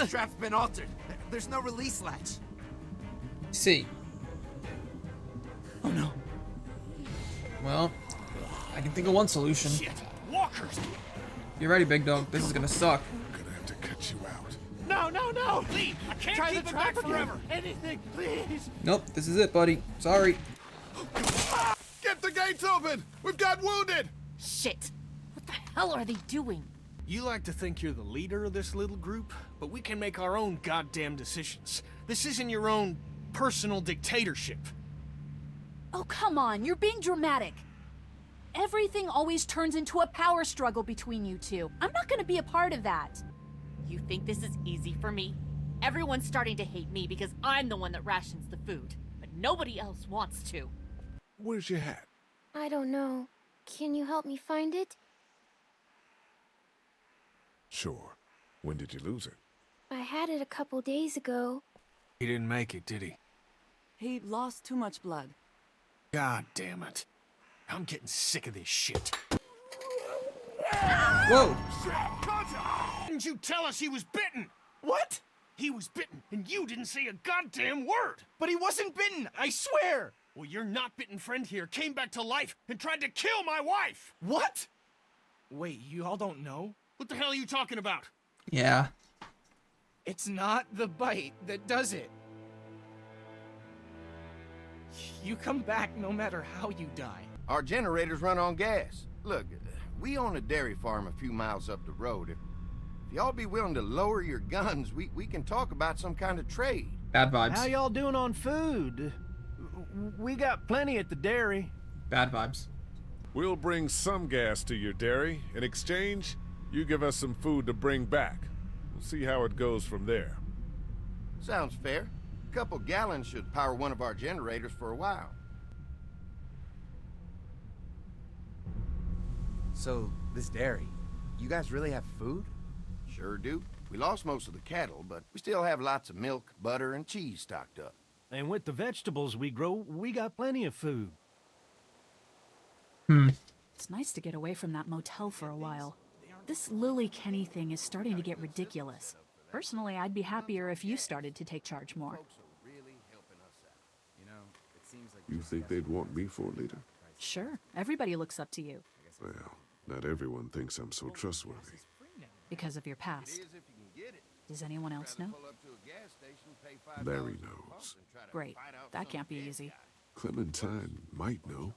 strap's been altered. There's no release latch. See. Oh no. Well, I can think of one solution. Shit. Walkers! Get ready, big dog. This is gonna suck. I'm gonna have to cut you out. No! Leave! I can't Try keep the it back trap forever! again. Anything, please. Nope, this is it, buddy. Sorry. Get the gates open! We've got wounded! Shit! What the hell are they doing? You like to think you're the leader of this little group, but we can make our own goddamn decisions. This isn't your own personal dictatorship. Oh, come on, you're being dramatic. Everything always turns into a power struggle between you two. I'm not gonna be a part of that. You think this is easy for me? Everyone's starting to hate me because I'm the one that rations the food, but nobody else wants to. Where's your hat? I don't know. Can you help me find it? Sure. When did you lose it? I had it a couple days ago. He didn't make it, did he? He lost too much blood. God damn it. I'm getting sick of this shit. Whoa! Didn't you tell us he was bitten? What? He was bitten, and you didn't say a goddamn word! But he wasn't bitten, I swear. Well, your not-bitten friend here came back to life and tried to kill my wife! What? Wait, you all don't know? What the hell are you talking about? Yeah. It's not the bite that does it. You come back no matter how you die. Our generators run on gas. Look, we own a dairy farm a few miles up the road. If y'all be willing to lower your guns, we can talk about some kind of trade. Bad vibes. How y'all doing on food? We got plenty at the dairy. Bad vibes. We'll bring some gas to your dairy. In exchange, you give us some food to bring back. We'll see how it goes from there. Sounds fair. A couple gallons should power one of our generators for a while. So, this dairy, you guys really have food? Sure do. We lost most of the cattle, but we still have lots of milk, butter, and cheese stocked up. And with the vegetables we grow, we got plenty of food. It's nice to get away from that motel for a while. This Lily Kenny thing is starting to get ridiculous. Personally, I'd be happier if you started to take charge more. You think they'd want me for a leader? Sure, everybody looks up to you. Well, not everyone thinks I'm so trustworthy. Because of your past. Does anyone else know? Larry knows. Great. That can't be easy. Clementine might know.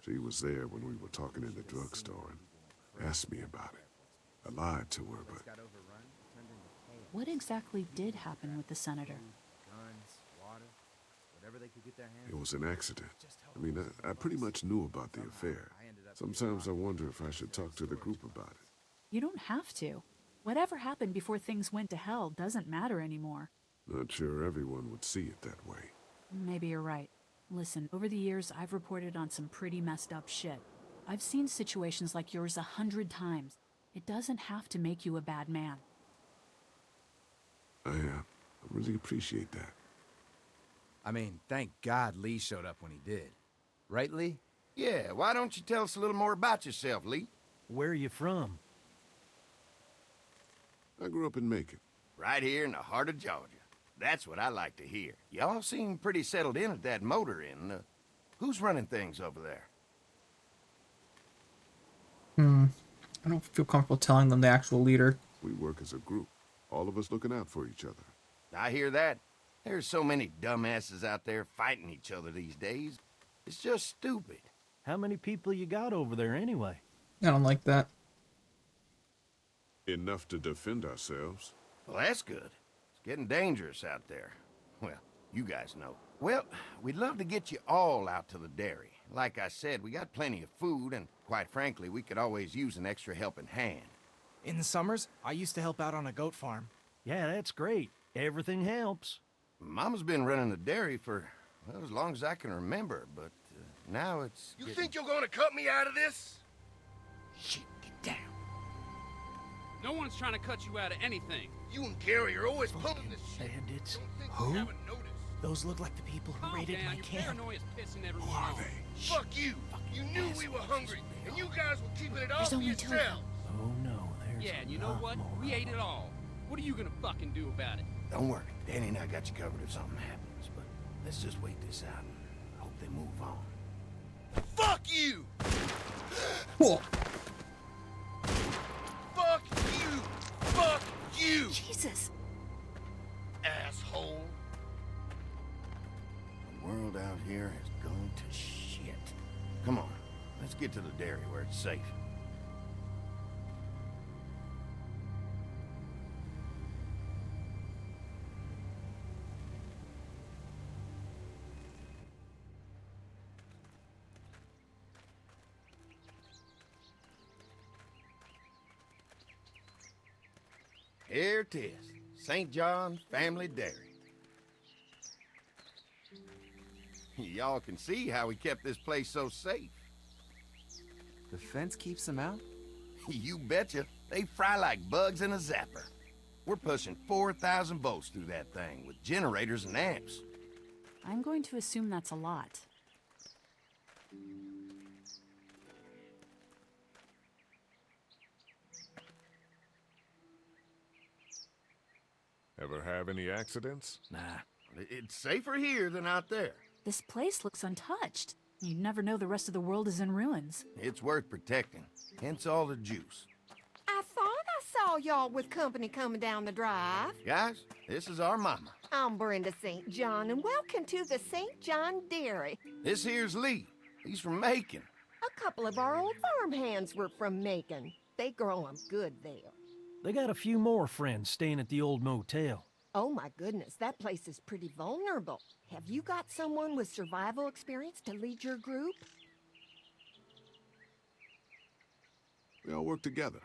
She was there when we were talking in the drugstore and asked me about it. I lied to her, but What exactly did happen with the senator? it was an accident. I mean, I pretty much knew about the affair. Sometimes I wonder if I should talk to the group about it. You don't have to. Whatever happened before things went to hell doesn't matter anymore. Not sure everyone would see it that way. Maybe you're right. Listen, over the years, I've reported on some pretty messed up shit. I've seen situations like yours 100 times. It doesn't have to make you a bad man. I really appreciate that. I mean, thank God Lee showed up when he did. Right, Lee? Yeah, why don't you tell us a little more about yourself, Lee? Where are you from? I grew up in Macon. Right here in the heart of Georgia. That's what I like to hear. Y'all seem pretty settled in at that motor inn. Who's running things over there? I don't feel comfortable telling them the actual leader. We work as a group, all of us looking out for each other. I hear that. There's so many dumbasses out there fighting each other these days. It's just stupid. How many people you got over there anyway? I don't like that. Enough to defend ourselves. Well, that's good. It's getting dangerous out there. Well, you guys know. Well, we'd love to get you all out to the dairy. Like I said, we got plenty of food, and quite frankly, we could always use an extra helping hand. In the summers, I used to help out on a goat farm. Yeah, that's great. Everything helps. Mama's been running the dairy for, well, as long as I can remember, but now it's You think you're gonna cut me out of this? Shit, get down. No one's trying to cut you out of anything. You and Gary are always pulling this shit. Bandits. Who? Haven't noticed. Those look like the people who Calm raided down, my your camp. paranoia's pissing everyone Who are off. they? Fuck you! You knew we were hungry, and you guys were keeping it all There's for only two of yourselves. Oh no, there's Yeah, and you a know lot what? more We of ate it them. all. What are you gonna fucking do about it? Don't worry, Danny and I got you covered if something happens, but let's just wait this out and hope they move on. Fuck you! Cool. Fuck you! Fuck you! Jesus. Asshole! The world out here has gone to shit. Come on, let's get to the dairy where it's safe. Here it is, St. John Family Dairy. Y'all can see how we kept this place so safe. The fence keeps them out? You betcha. They fry like bugs in a zapper. We're pushing 4,000 volts through that thing with generators and amps. I'm going to assume that's a lot. Ever have any accidents? Nah, it's safer here than out there. This place looks untouched. You'd never know the rest of the world is in ruins. It's worth protecting, hence all the juice. I thought I saw y'all with company coming down the drive. Guys, this is our mama. I'm Brenda St. John, and welcome to the St. John Dairy. This here's Lee. He's from Macon. A couple of our old farmhands were from Macon. They grow 'em good there. They got a few more friends staying at the old motel. Oh my goodness, that place is pretty vulnerable. Have you got someone with survival experience to lead your group? We all work together.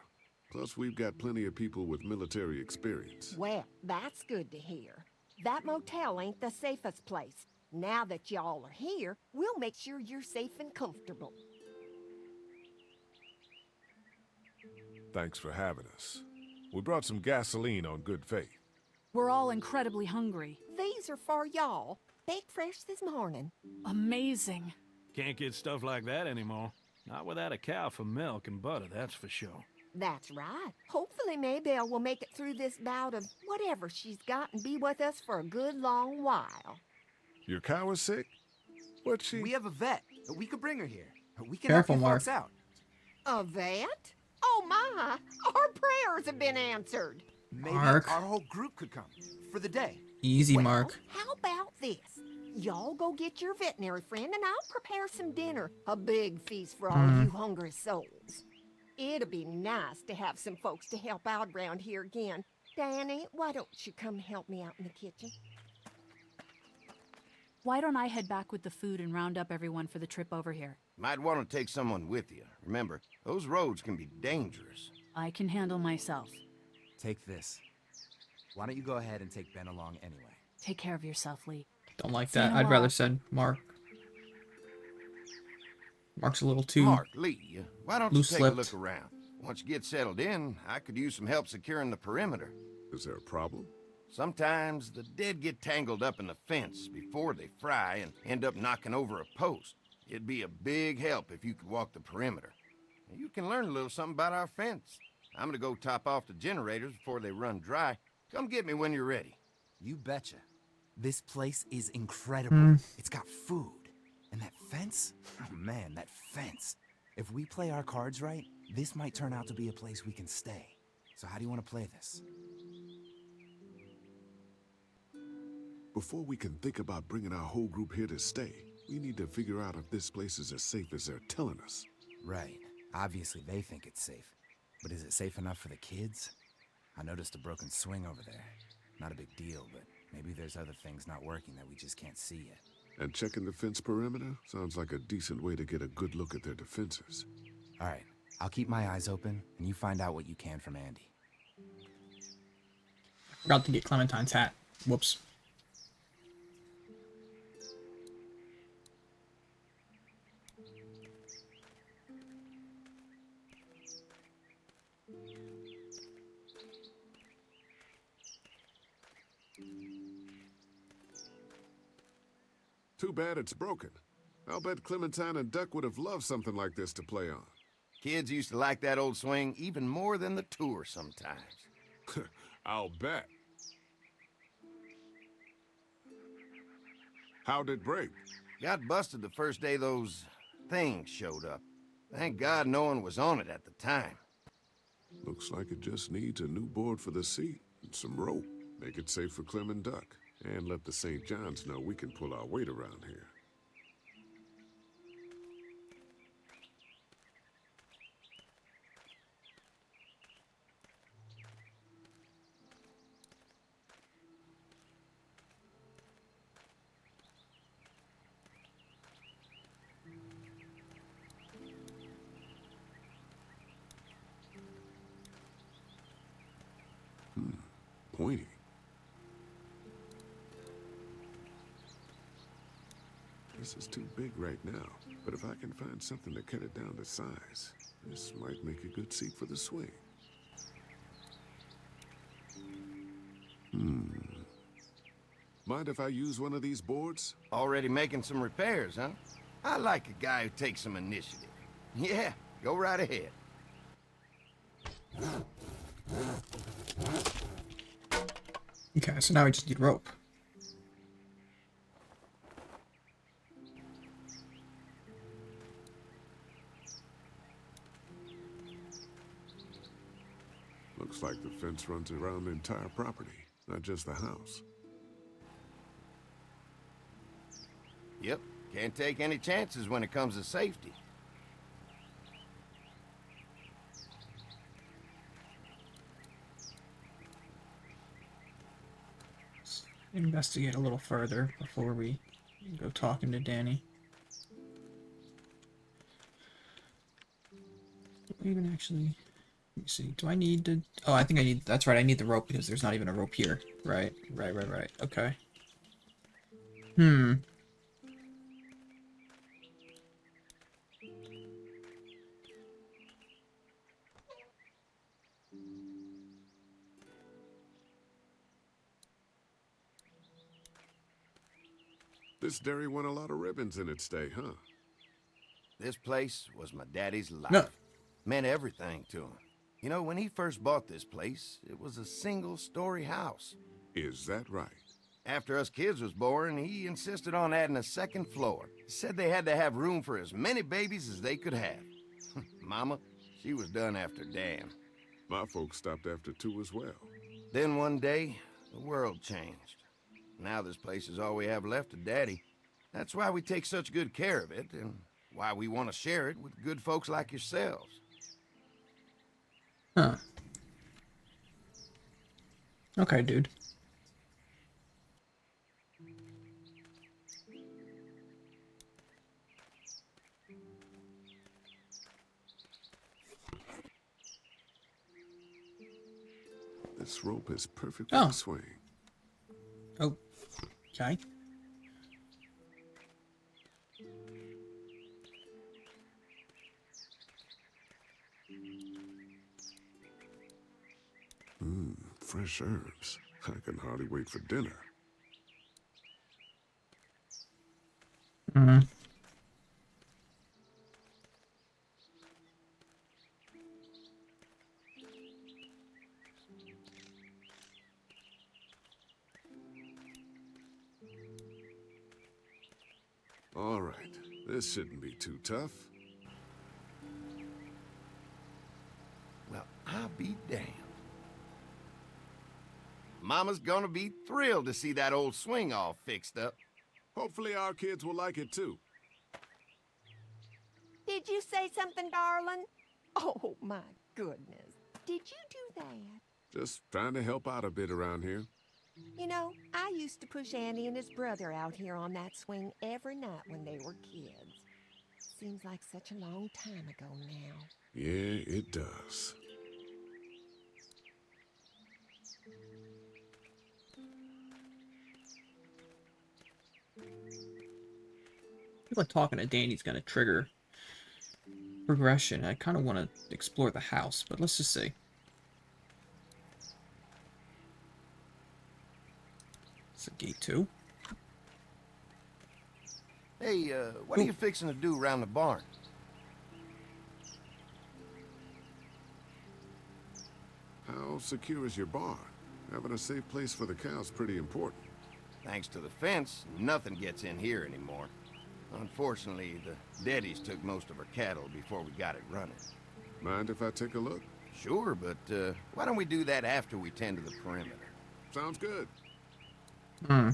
Plus, we've got plenty of people with military experience. Well, that's good to hear. That motel ain't the safest place. Now that y'all are here, we'll make sure you're safe and comfortable. Thanks for having us. We brought some gasoline on good faith. We're all incredibly hungry. These are for y'all. Baked fresh this morning. Amazing. Can't get stuff like that anymore. Not without a cow for milk and butter, that's for sure. That's right. Hopefully Maybelle will make it through this bout of whatever she's got and be with us for a good long while. Your cow is sick? What's she? We have a vet. We could bring her here. We can Careful, help you Mark. folks out. A vet? Oh my! Our prayers have been answered. Maybe Mark. our whole group could come for the day. Easy, Well, Mark. how about this? Y'all go get your veterinary friend and I'll prepare some dinner. A big feast for all you hungry souls. It'll be nice to have some folks to help out around here again. Danny, why don't you come help me out in the kitchen? Why don't I head back with the food and round up everyone for the trip over here? Might want to take someone with you. Remember, those roads can be dangerous. I can handle myself. Take this. Why don't you go ahead and take Ben along anyway? Take care of yourself, Lee. Don't like See you that. in a I'd rather while. said Mark. Mark's a little too Mark, Lee, why don't you take a loose-lipped. look around? Once you get settled in, I could use some help securing the perimeter. Is there a problem? Sometimes the dead get tangled up in the fence before they fry and end up knocking over a post. It'd be a big help if you could walk the perimeter. You can learn a little something about our fence. I'm gonna go top off the generators before they run dry. Come get me when you're ready. You betcha. This place is incredible. It's got food. And that fence? Oh man, that fence. If we play our cards right, this might turn out to be a place we can stay. So how do you want to play this? Before we can think about bringing our whole group here to stay, we need to figure out if this place is as safe as they're telling us. Right. Obviously they think it's safe. But is it safe enough for the kids? I noticed a broken swing over there. Not a big deal, but maybe there's other things not working that we just can't see yet. And checking the fence perimeter sounds like a decent way to get a good look at their defenses. All right. I'll keep my eyes open, and you find out what you can from Andy. Forgot to get Clementine's hat. Whoops. Too bad it's broken. I'll bet Clementine and Duck would have loved something like this to play on. Kids used to like that old swing even more than the tour sometimes. I'll bet. How'd it break? Got busted the first day those things showed up. Thank God no one was on it at the time. Looks like it just needs a new board for the seat and some rope. Make it safe for Clem and Duck. And let the St. John's know we can pull our weight around here. Pointy. This is too big right now, but if I can find something to cut it down to size, this might make a good seat for the swing. Mind if I use one of these boards? Already making some repairs, huh? I like a guy who takes some initiative. Yeah, go right ahead. Okay, so now we just need rope. Looks like the fence runs around the entire property, not just the house. Yep, can't take any chances when it comes to safety. Investigate a little further before we go talking to Danny. Do I even actually... Let me see. Do I need to... Oh, I think I need... That's right, I need the rope because there's not even a rope here. Right. Okay. This dairy won a lot of ribbons in its day, huh? This place was my daddy's life. No. Meant everything to him. You know, when he first bought this place, it was a single-story house. Is that right? After us kids was born, he insisted on adding a second floor. Said they had to have room for as many babies as they could have. Mama, she was done after Dan. My folks stopped after 2 as well. Then one day, the world changed. Now this place is all we have left of Daddy. That's why we take such good care of it, and why we want to share it with good folks like yourselves. Huh. Okay, dude. This rope is perfect for the swing. Oh, okay. Fresh herbs. I can hardly wait for dinner. All right, this shouldn't be too tough. Well, I'll be damned. Mama's gonna be thrilled to see that old swing all fixed up. Hopefully our kids will like it too. Did you say something, darling? Oh, my goodness. Did you do that? Just trying to help out a bit around here. You know, I used to push Andy and his brother out here on that swing every night when they were kids. Seems like such a long time ago now. Yeah, it does. I feel like talking to Danny's gonna trigger progression. I kind of want to explore the house, but let's just see. It's a gate too. Hey, what are you fixing to do around the barn? How secure is your barn? Having a safe place for the cows pretty important. Thanks to the fence, nothing gets in here anymore. Unfortunately, the Deddies took most of our cattle before we got it running. Mind if I take a look? Sure, but why don't we do that after we tend to the perimeter? Sounds good. Hmm.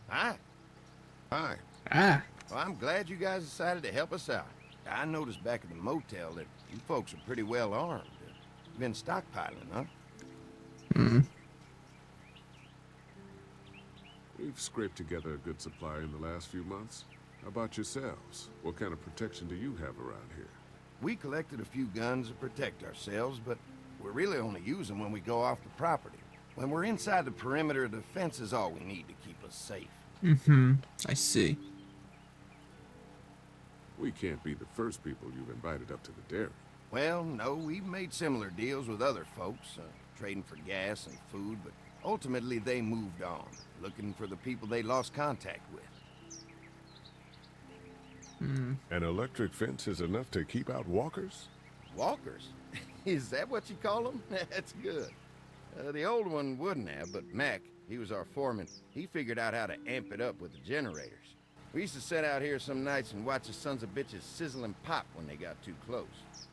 Hi. Hi. Ah. Well, I'm glad you guys decided to help us out. I noticed back at the motel that you folks are pretty well armed. You've been stockpiling, huh? Hmm. We've scraped together a good supply in the last few months. How about yourselves? What kind of protection do you have around here? We collected a few guns to protect ourselves, but we really only use them when we go off the property. When we're inside the perimeter, the fence is all we need to keep us safe. Mm-hmm. I see. We can't be the first people you've invited up to the dairy. Well, no, we've made similar deals with other folks, trading for gas and food, but ultimately they moved on, looking for the people they lost contact with. Hmm. An electric fence is enough to keep out walkers? Walkers? Is that what you call them? That's good. The old one wouldn't have, but Mac, he was our foreman, he figured out how to amp it up with the generators. We used to sit out here some nights and watch the sons of bitches sizzle and pop when they got too close.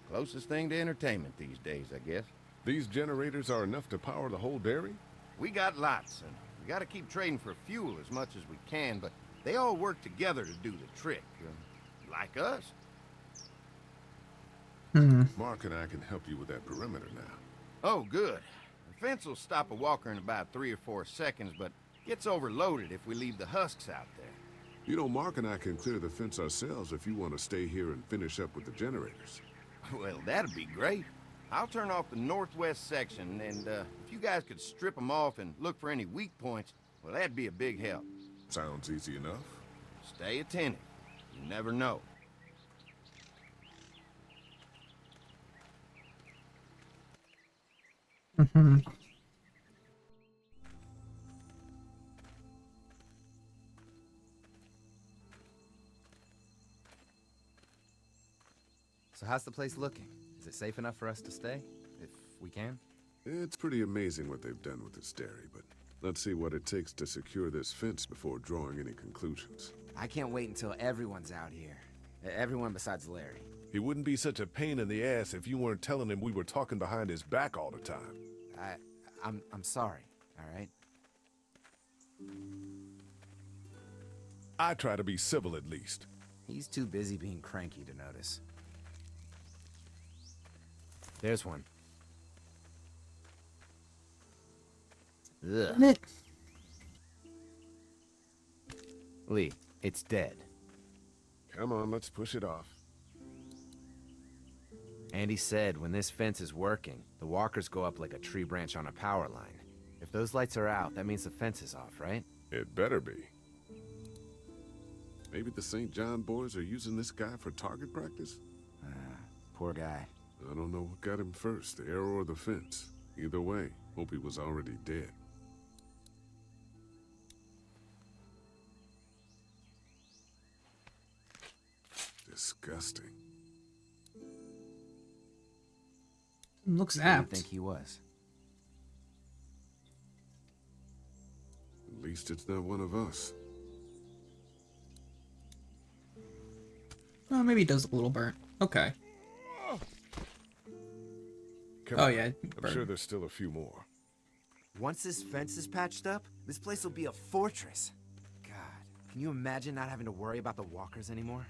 Closest thing to entertainment these days, I guess. These generators are enough to power the whole dairy? We got lots, and we gotta keep trading for fuel as much as we can, but they all work together to do the trick, like us. Hmm. Mark and I can help you with that perimeter now. Oh, good. The fence will stop a walker in about 3 or 4 seconds, but gets overloaded if we leave the husks out there. You know, Mark and I can clear the fence ourselves if you want to stay here and finish up with the generators. Well, that'd be great. I'll turn off the northwest section, and if you guys could strip them off and look for any weak points, well, that'd be a big help. Sounds easy enough. Stay attentive. You never know. Mm-hmm. So how's the place looking? Is it safe enough for us to stay? If we can? It's pretty amazing what they've done with this dairy, but let's see what it takes to secure this fence before drawing any conclusions. I can't wait until everyone's out here. Everyone besides Larry. He wouldn't be such a pain in the ass if you weren't telling him we were talking behind his back all the time. I'm sorry, all right? I try to be civil at least. He's too busy being cranky to notice. There's one. Ugh. Lee, it's dead. Come on, let's push it off. Andy said when this fence is working, the walkers go up like a tree branch on a power line. If those lights are out, that means the fence is off, right? It better be. Maybe the St. John boys are using this guy for target practice? Poor guy. I don't know what got him first, the arrow or the fence. Either way, hope he was already dead. Disgusting. Looks Who do you apt. think he was? At least it's not one of us. Oh, maybe it does a little burnt. Okay. Come Oh on. yeah. I'm sure there's still a few more. Once this fence is patched up, this place will be a fortress. God, can you imagine not having to worry about the walkers anymore?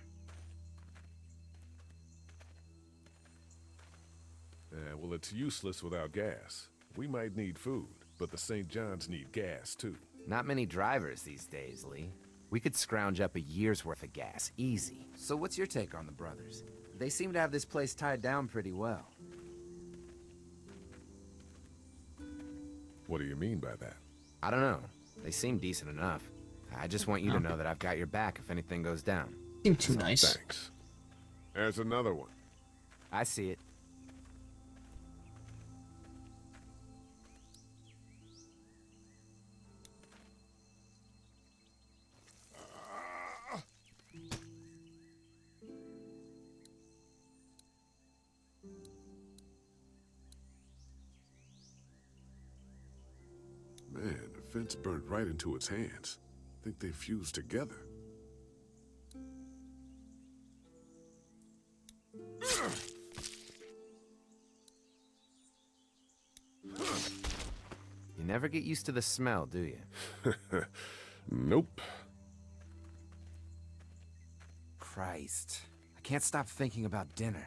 Well, it's useless without gas. We might need food, but the St. John's need gas, too. Not many drivers these days, Lee. We could scrounge up a year's worth of gas, easy. So what's your take on the brothers? They seem to have this place tied down pretty well. What do you mean by that? I don't know. They seem decent enough. I just want you to know that I've got your back if anything goes down. Seem too nice. Thanks. There's another one. I see it. fence burnt right into its hands. Think they fused together. You never get used to the smell, do you? Nope. Christ. I can't stop thinking about dinner.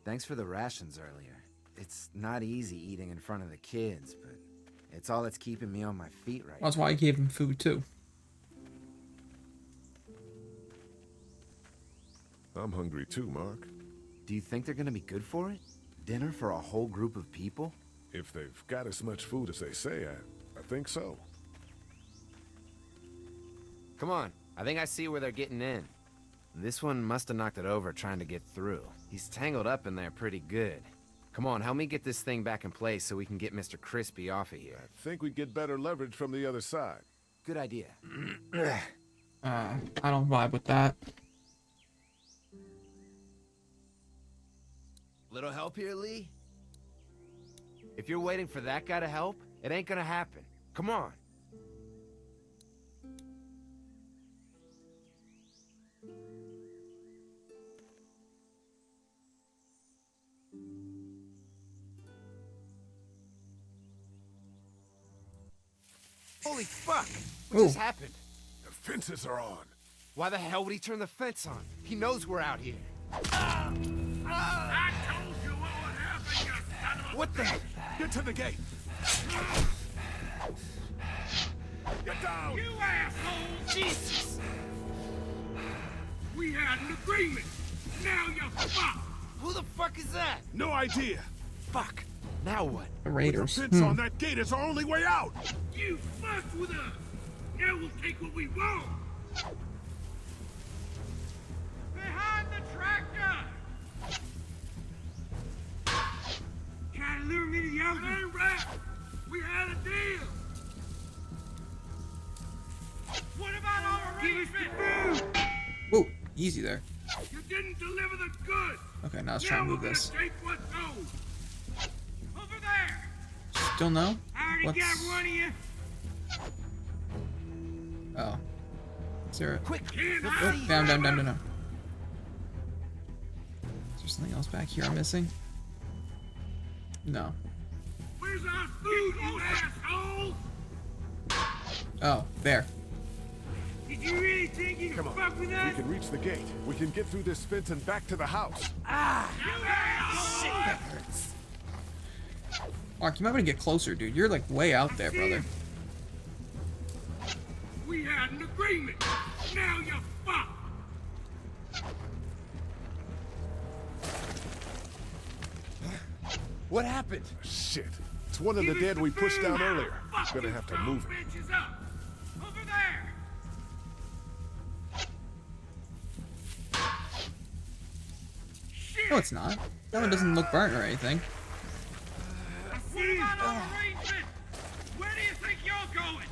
Thanks for the rations earlier. It's not easy eating in front of the kids, but it's all that's keeping me on my feet right That's now. why I gave him food too. I'm hungry too, Mark. Do you think they're gonna be good for it? Dinner for a whole group of people? If they've got as much food as they say, I think so. Come on, I think I see where they're getting in. This one must have knocked it over trying to get through. He's tangled up in there pretty good. Come on, help me get this thing back in place so we can get Mr. Crispy off of here. I think we'd get better leverage from the other side. Good idea. I don't vibe with that. Little help here, Lee? If you're waiting for that guy to help, it ain't gonna happen. Come on. Holy fuck! What just happened? The fences are on. Why the hell would he turn the fence on? He knows we're out here. I told you what would happen, you son of a... What the? Get to the gate. Get down! You asshole! Jesus! We had an agreement. Now you're fucked. Who the fuck is that? No idea. Fuck. Now what? The Raiders. The fence on that gate is our only way out. You fucked with us. Now we'll take what we want. Behind the tractor! Trying to lure me to the oven? That ain't right. We had a deal. What about our arrangement? Whoa, easy there. You didn't deliver the goods. Okay, now let's try and move this. Take what's owed. Over there. Still no? I already What's... got one of you. Oh. Is there a... Quick! Oh, down. Is there something else back here I'm missing? No. Where's our food, you assholes? Oh, there. Did you really think you could fuck with We us? can reach the gate. We can get through this fence and back to the house. You assholes! Shit, that hurts. Mark, you might want to get closer, dude. You're like way out there, brother. We had an agreement. Now you're fucked. What happened? Shit. It's one of the dead we pushed down earlier. Gonna have to move it. Bitches up. Over there. No, it's not. That one doesn't look burnt or anything. What about our arrangement? Where do you think you're going?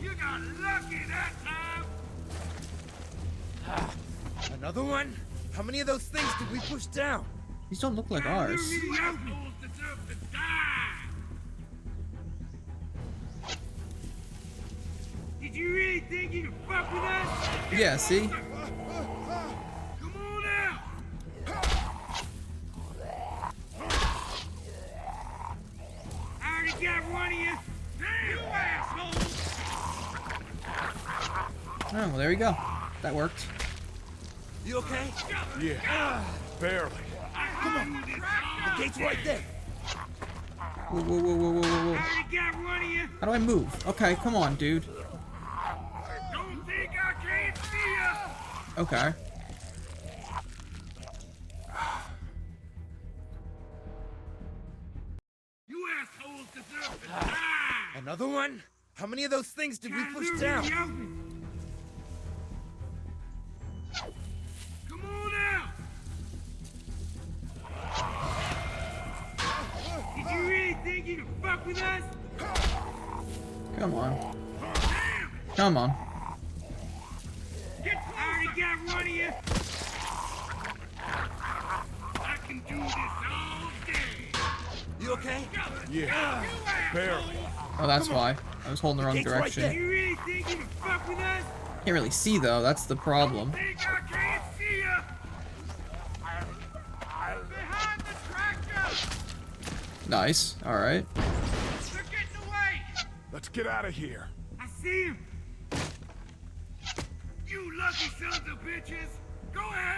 You got lucky that time. Another one? How many of those things did we push down? These don't look like ours. You assholes deserve to die. Did you really think you could fuck with us? Yeah, see? Come on out. I already got one of you. You assholes. Oh, well, there you go. That worked. You okay? Yeah. Barely. Come on. The gate's right there. Whoa. I already got one of you. How do I move? Okay, come on, dude. Don't think I can't see you. Okay. You assholes deserve to die. Another one? How many of those things did we push down? Come on out. Did you really think you could fuck with us? Come on. Come on. Get closer. I already got one of you. I can do this all day. You You okay? Yeah, barely. Oh, that's why. I was holding the wrong Gate's right direction. there. You really think you can fuck with us? Can't really see though, that's the problem. Think I can't see ya? Behind the tractor! Nice, alright. They're getting away! Let's get out of here. I see him! You lucky sons of bitches! Go ahead!